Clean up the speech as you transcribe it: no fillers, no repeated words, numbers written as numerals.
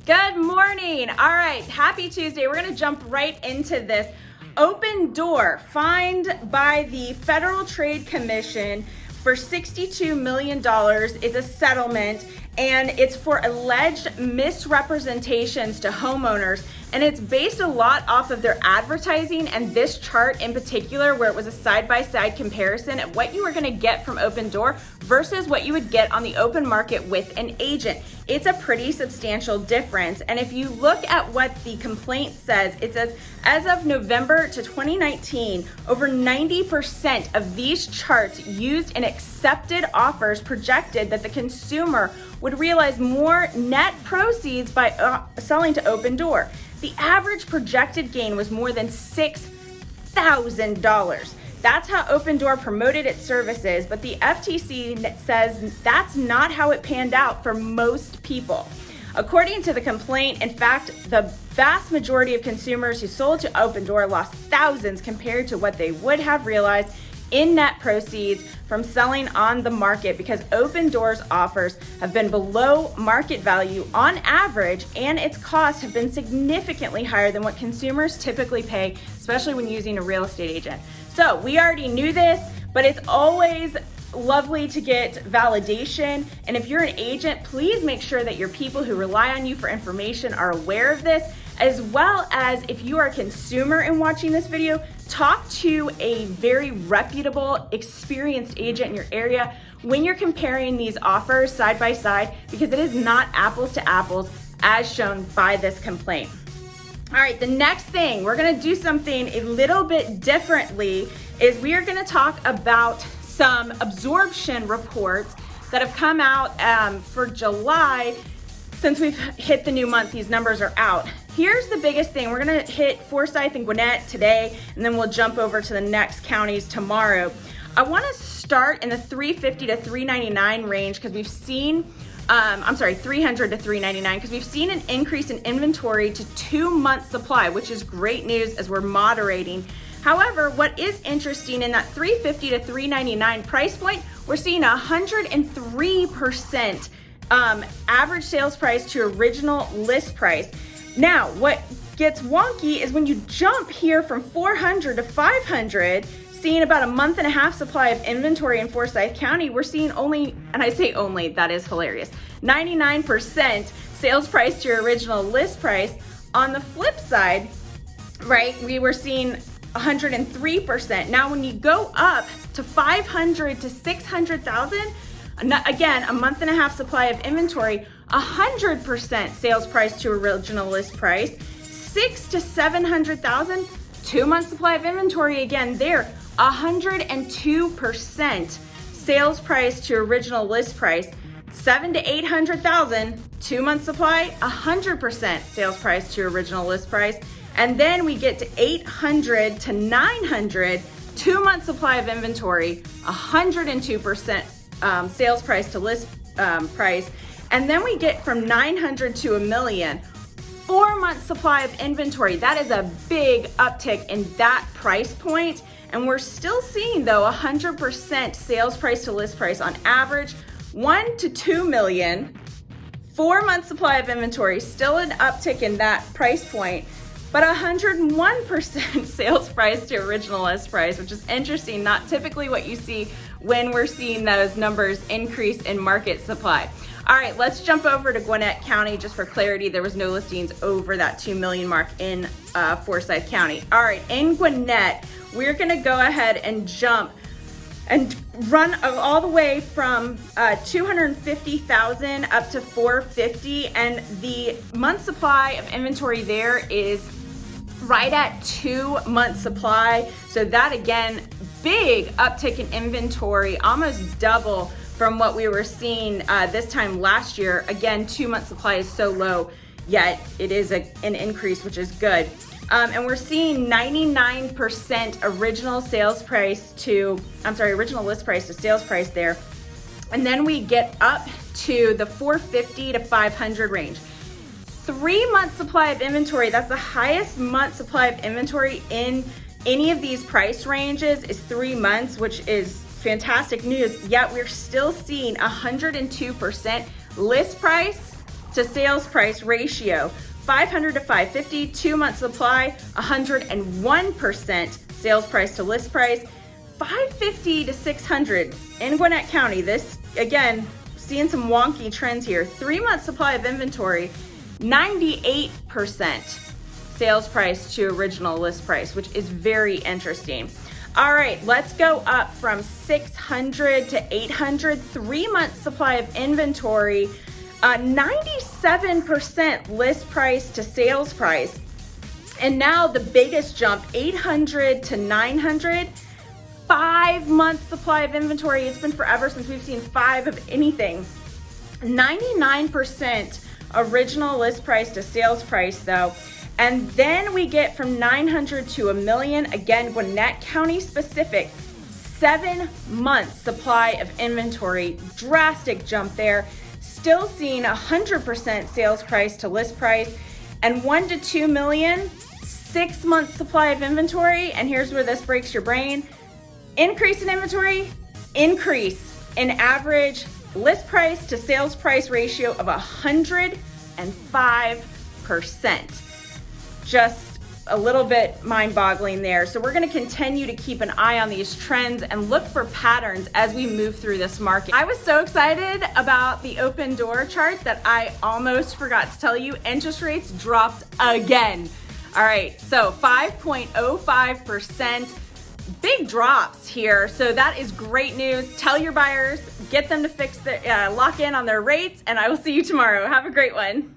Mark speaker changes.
Speaker 1: Good morning. All right, happy Tuesday. We're going to jump right into this. Open Door, fined by the Federal Trade Commission for $62 million, is a settlement, and it's for alleged misrepresentations to homeowners. And it's based a lot off of their advertising and this chart in particular, where it was a side-by-side comparison of what you were going to get from Open Door versus what you would get on the open market with an agent. It's a pretty substantial difference. And if you look at what the complaint says, it says, as of November to 2019, over 90% of these charts used in accepted offers projected that the consumer would realize more net proceeds by selling to Open Door. The average projected gain was more than $6,000. That's how Open Door promoted its services, but the FTC says that's not how it panned out for most people. According to the complaint, in fact, the vast majority of consumers who sold to Open Door lost thousands compared to what they would have realized in net proceeds from selling on the market, because Open Door's offers have been below market value on average, and its costs have been significantly higher than what consumers typically pay, especially when using a real estate agent. So we already knew this, but it's always lovely to get validation. And if you're an agent, please make sure that your people who rely on you for information are aware of this, as well as if you are a consumer and watching this video, talk to a very reputable, experienced agent in your area when you're comparing these offers side by side, because it is not apples to apples as shown by this complaint. All right, the next thing, we're gonna do something a little bit differently, is we are gonna talk about some absorption reports that have come out for July. Since we've hit the new month, these numbers are out. Here's the biggest thing. We're gonna hit Forsyth and Gwinnett today, and then we'll jump over to the next counties tomorrow. I wanna start in the 350 to 399 range, because we've seen 300 to 399, because we've seen an increase in inventory to 2 months supply, which is great news as we're moderating. However, what is interesting, in that 350 to 399 price point, we're seeing 103% average sales price to original list price. Now, what gets wonky is when you jump here from 400 to 500, seeing about a month and a half supply of inventory in Forsyth County, we're seeing only, and I say only, that is hilarious, 99% sales price to your original list price. On the flip side, right, we were seeing 103%. Now, when you go up to 500 to 600,000, again, a month and a half supply of inventory, 100% sales price to original list price. 6 to 700,000, 2 month supply of inventory, again there, 102% sales price to original list price. 7 to 800,000, 2 month supply, 100% sales price to original list price. And then we get to 800 to 900, 2 month supply of inventory, 102% sales price to list price. And then we get from 900 to $1 million, 4 month supply of inventory. That is a big uptick in that price point. And we're still seeing though 100% sales price to list price on average, 1 to 2 million, 4 month supply of inventory, still an uptick in that price point, but 101% sales price to original list price, which is interesting, not typically what you see when we're seeing those numbers increase in market supply. All right, let's jump over to Gwinnett County just for clarity. There was no listings over that 2 million mark in Forsyth County. All right, in Gwinnett, we're gonna go ahead and jump and run all the way from 250,000 up to 450, and the month supply of inventory there is right at 2 months supply. So that, again, big uptick in inventory, almost double from what we were seeing this time last year. Again, 2 month supply is so low, yet it is an increase, which is good. And we're seeing 99% original list price to sales price there. And then we get up to the 450 to 500 range. 3 month supply of inventory, that's the highest month supply of inventory in any of these price ranges, is 3 months, which is fantastic news. Yet we're still seeing 102% list price to sales price ratio, 500 to 550, 2-month supply, 101% sales price to list price, 550 to 600 in Gwinnett County. This, again, seeing some wonky trends here. 3-month supply of inventory, 98% sales price to original list price, which is very interesting. All right, let's go up from 600 to 800, 3-month supply of inventory, 97% list price to sales price. And now the biggest jump, 800 to 900, 5-month supply of inventory. It's been forever since we've seen 5 of anything. 99% original list price to sales price though. And then we get from 900 to $1 million, again, Gwinnett County specific, 7-month supply of inventory, drastic jump there. Still seeing 100% sales price to list price, and 1 to 2 million, 6-month supply of inventory. And here's where this breaks your brain. Increase in inventory, increase in average list price to sales price ratio of 105%. Just a little bit mind-boggling there. So we're going to continue to keep an eye on these trends and look for patterns as we move through this market. I was so excited about the open door chart that I almost forgot to tell you interest rates dropped again. All right, so 5.05%, big drops here. So that is great news. Tell your buyers, get them to lock in on their rates, and I will see you tomorrow. Have a great one.